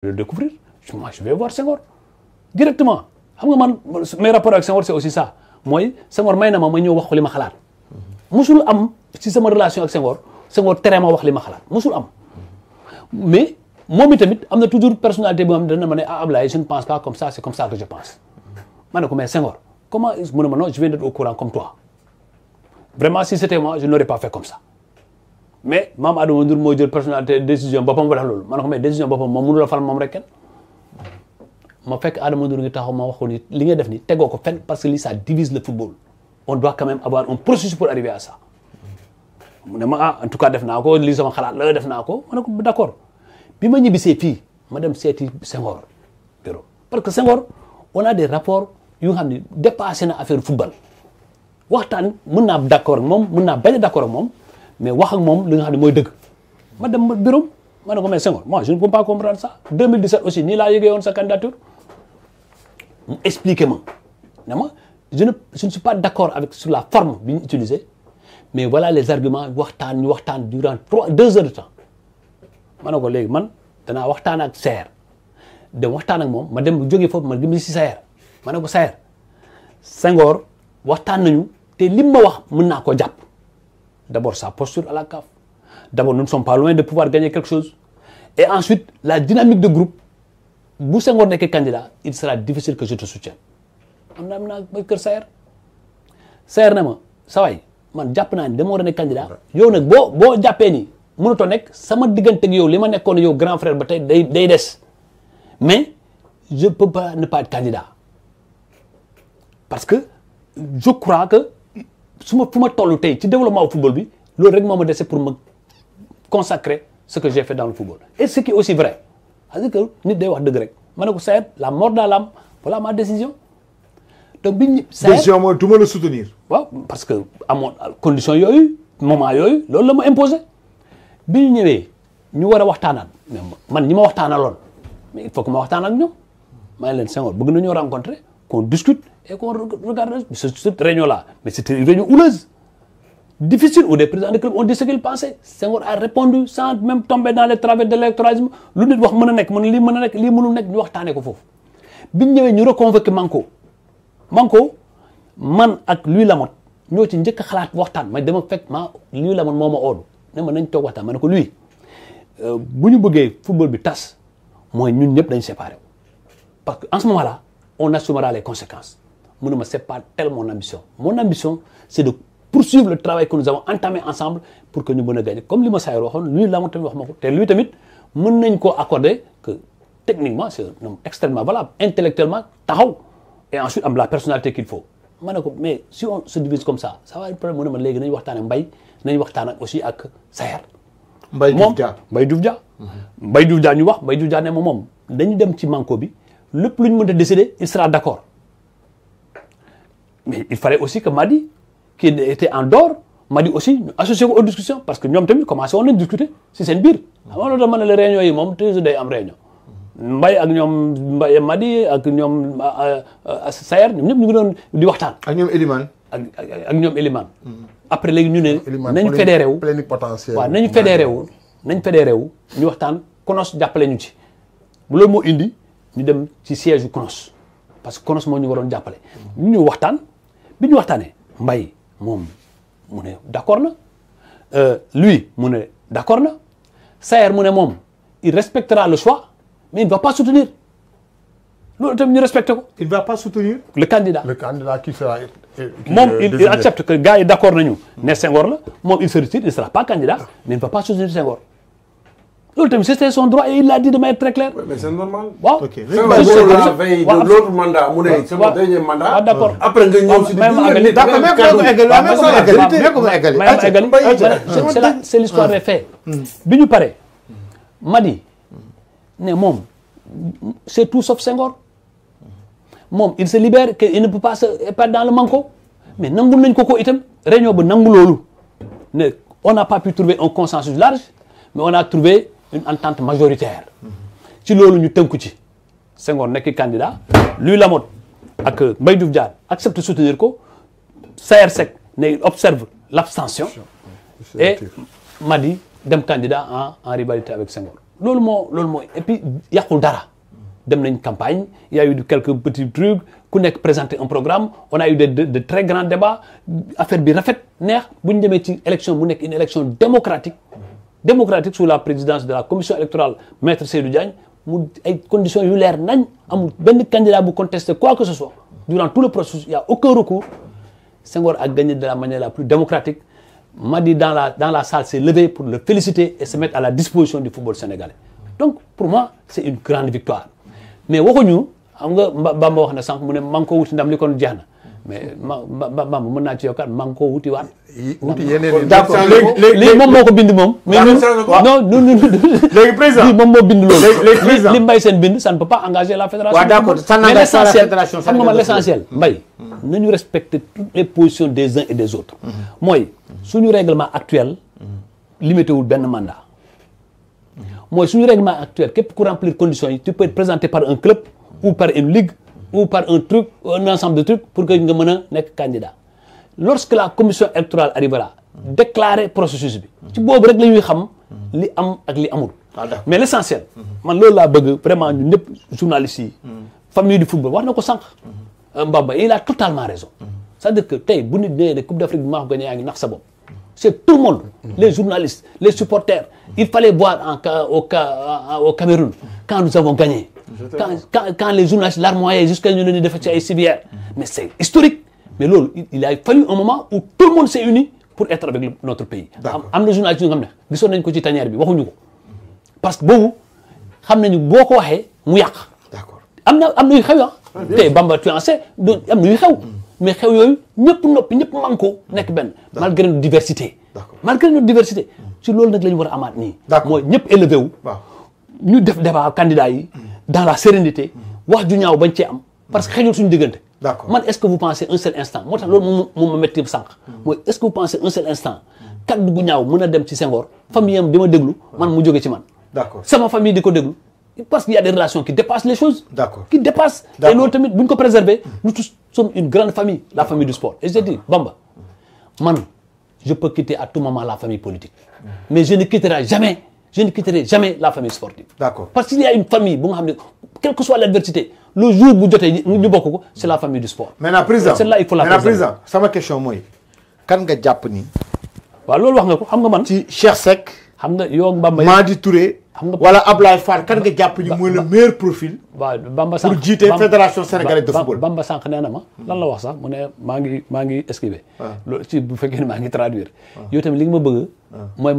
le découvrir moi je vais voir Senghor directement xam nga man mes rapports avec Senghor c'est aussi ça mooy Senghor may na ma ñëw wax ko li ma xalaat musul am ci sama relation ak Senghor tere ma wax li ma xalaat musul am mais moom itamit am na toujours personnalité boo xam ne dana ma ne ah Ablaye je ne pense pas comme ça c'est comme ça que je pense ma ne ko mais Senghor comment mu ne ma non je viens d'être au courant comme toi vraiment si c'était moi je n'aurais pas fait comme ça mais maam Adama Ndour moo jël personnalité décision boppam ba tax loolu ma ne ko mais décision boppam moom mënu la fal moom rek kenn ma fekk Adama Ndour ngi taxaw ma wax ko ni li nga def ni tegoo ko fenn parce que lii ça divise le football on doit quand même avoir un processus pour arriver à ça mu ne ma ah en tout cas def naa ko lii sama xalaat la def naa ko ma ne ko d'accord bi ma ñibbisee fii ma dem seeti Senghor bureau parce que Senghor on a des rapports yu nga xam ne dépassé na affaire football waxtaan mën naa d'accord ak moom mën naa bañ a d'accord ak moom mais wax ak moom li nga xam ne mooy dëgg ma dem bureau ma ne ko mais Senghor moi je ne peux pas comprendre ça 2017 aussi nii laa yëgee woon sa candidature mu expliqué ma ne ma je ne suis pas d'accord avec sur la forme bi ñu utilisé mais voilà les arguments ñu waxtaan durant 2 heures de temps ma ne ko léegi man danaa waxtaan ak Saer dem waxtaan ak moom ma dem jógee foofu ma gëm si Saer ma ne ko Saer Senghor waxtaan nañu te lim ma wax mën naa ko jàpp d'abord sa posture à la CAF d'abord nous ne sommes pas loin de pouvoir gagner quelque chose et ensuite la dynamique de groupe bu Senghor nekkee candidat il sera difficile que je te soutienne am naa ba kër Saer ne ma sa waay man jàpp naa ni dama war a nekk candidat yow nag boo jàppee ni mënutoo nekk sama diggante ak yow li ma nekkoon yow grand frère ba tey day des mais je peux pas ne pas être candidat parce que je crois que fu ma toll tey ci développement au football bi loolu rek moo ma dese pour me consacrer ce que j'ai fait dans le football et ce qui est aussi vrai c'est-à-dire que nit day wax dëgg rek ma ne ko Saer la mort dans l'âme voilà ma décision donc décision mooy du ma la soutenir. waaw parce que amoon condition yooyu moment yooyu loolu la ma imposé bi ñu ñëwee ñu war a waxtaanaat man ñi ma waxtaanaloon mais il faut que ma waxtaan ak ñoom maa ngi leen Senghor bëgg nañoo rencontrer qu'on discute et qu'on regarde cette réunion-là mais c'était une réunion houleuse difficile où des présidents de club ont dit ce qu'ils pensaient Senghor a répondu sans même tomber dans les travers de l'électoralisme lu nit wax mën a nekk lii mën a nekk lii mënul nekk ñu waxtaanee ko foofu bi ñu ñëwee ñu reconvoqué Manko man ak Louis Lamotte ñoo ci njëkk a xalaat waxtaan ma dama fekk Louis Lamotte moo ma oolu ne ma nañ toog waxtaan ma ne ko Louis bu ñu bëggee football bi tas mooy ñun ñëpp dañ séparé parce que en ce moment-là on assumera les conséquences mu ne ma c'est pas telle mon ambition c'est de poursuivre le travail que nous avons entamé ensemble pour que ñu mën a gagner comme li ma Saer waxoon Louis Lamotte tamit wax ma ko te lui tamit mën nañ koo accorder que techniquement c'est un homme extrêmement valable intellectuellement taxaw et ensuite am la personnalité qu'il faut ma ne ko mais si on se divise comme ça va être problème mu ne ma léegi nañ waxtaan ak Mbaye nañ waxtaan ak aussi ak Saer Mbaye Diouf Dia ñu wax Mbaye Diouf Dia ne moom dañu dem ci Manko bi lépp lu ñu mën a décider il sera d'accord mais il fallait aussi que Madi qui était en dehors Madi aussi ñu associé ko aux discussions parce que ñoom tamit commencé woon nañ discuter si seen biir xam nga loolu tax ma ne la réunion yi moom toujours day am réunion Mbaye ak ñoom Madi ak ñoom Saer ñoom ñëpp ñu ngi doon di waxtaan. ak ñoom Elimane. ak ñoom Elimane. après léegi ñu ne. nañ fédéré wu plénipotentiaire waaw nañ fédéré wu ñu waxtaan CONOS jàppale ñu ci. bu loolu moo indi ñu dem ci siège yu CONOS parce que CONOS moo ñu waroon jàppale. ñu ñëw waxtaan bi ñu waxtaanee Mbaye moom mu ne d'accord na lui mu ne d'accord na Saer mu ne moom il respectera le choix. mais il ne va pas soutenir loolu tamit ñu respecté ko. il ne va pas soutenir. le candidat qui sera. moom il accepte que gars yi d'accord nañu ne Senghor la moom il se retire il ne sera pas candidat mais il ne va pas soutenir Senghor loolu tamit c'était son droit et il l'a dit de manière très claire. mais c'est normal. waaw ok la veille de l'autre mandat mu ne c'est mon dernier mandat. waaw d'accord après nga ñëw si. c'est l'histoire des faits. bi ñu paree Madi. ne moom c'est tout sauf Senghor moom il se libère que il ne peut pas se perdre dans le Manko mais nangul nañ ko itam réunion ba nangu loolu ne on n'a pas pu trouver un consensus large mais on a trouvé une entente majoritaire ci loolu ñu tënku ci Senghor nekk candidat Louis Lamotte ak Mbaye Diouf Dia accepte soutenir ko Saer Seck ne il observe l'abstention et Madi dem candidat en rivalité avec Senghor loolu moo et puis yàqul dara dem nañ campagne il y a eu quelques petits trucs ku nekk présenter un programme on a eu de très grands débats affaire bi rafet neex bu ñu demee ci élection mu nekk une élection démocratique sous la présidence de la commission électorale maître Seydou Diagne mu ay conditions yu leer nañ amul benn candidat bu contester quoi que ce soit durant tout le processus il y a aucun recours Senghor a gagné de la manière la plus démocratique Madi dans la salle s'est levé pour le féliciter et se mettre à la disposition du football sénégalais donc pour moi c'est une grande victoire mais waxuñu xam nga Bamba wax na sànq mu ne maa ngi ko wuti ndam li kon jeex na mais Bamba mën naa ci yokkaat maa ngi ko wuti waat. wuti yeneen d'accord léegi moom moo ko bind moom. mais non léegi président lii moom moo bind loolu. léegi président li Mbaye Sène bind ça ne peut pas engager la fédération. waaw d'accord ça n'engage pas la fédération. xam nga man l'essentiel Mbaye nañu respecter toutes les positions des uns et des autres. mooy suñu règlement actuel limité wul benn mandat. mooy suñu règlement actuel képp ku remplir conditions yi tu peux être présenté par un club ou par une ligue ou par un ensemble de trucs pour que nga mën a nekk candidat lorsque la commission électorale arrivera déclarer processus bi ci boobu rek la ñuy xam li am ak li amul mais l'essentiel man loolu laa bëgg vraiment ñu ñëpp journalistes yi famille du football wax na ko sànq Mbamba il a totalement raison c'est-à-dire que tey bu nit nee ne Coupe d'Afrique bi maa ko gagné yaa ngi nax sa bopp c'est tout le monde les journalistes les supporters il fallait voir au Cameroun quand nous avons gagné quand les journalistes larmoyaient jusqu'à ñu leen di def ci ay civières mais c'est historique mais loolu il a fallu un moment où tout le monde s'est uni pour être avec notre pays am na journalistes yu nga xam ne gisoon nañ ko ci tanière bi waxuñu ko parce que boobu xam nañu boo ko waxee mu yàq am na yu xew tey Bamba tu en sais am na yu xew mais xew yooyu ñëpp noppi ñëpp man ko nekk benn malgré notre diversité ci loolu nag la ñu war a amaat nii mooy ñëpp élevé wu ñu def débat candidat yi dans la sérénité wax ju ñaaw bañ cee am parce que xëjul suñu diggante man est-ce que vous pensez un seul instant moo tax loolu moom ma métti sànq mooy est-ce que vous pensez un seul instant kaddu gu ñaaw mën a dem ci Senghor famille am di ma déglu man mu jóge ci man sama famille di ko déglu parce qu'il y a des relations qui dépassent les choses qui dépassent et loolu tamit bu ñu ko préserver nous tous sommes une grande famille la famille du sport et je dis Bamba man je peux quitter à tout moment la famille politique mais je ne quitterai jamais la famille sportive parce qu'il y a une famille bu nga xam ne quelle que soit l'adversité le jour bu jotee ñu bokk ko c'est la famille du sport maintenant président c'est là il faut la président sama question mooy kan nga jàpp ni waaw loolu wax nga ko xam nga man ci Cheikh Seck xam nga yow Bamba Madi Touré wala Ablaye Fall kan nga jàpp ni mooy le meilleur profil waaw Bamba sànq pour jiite fédération sénégalaise de football Bamba sànq nee na ma lan la wax sax mu ne maa ngi esquiver loolu ci bu fekkee ne maa ngi traduire yow tamit li nga ma bëgg mooy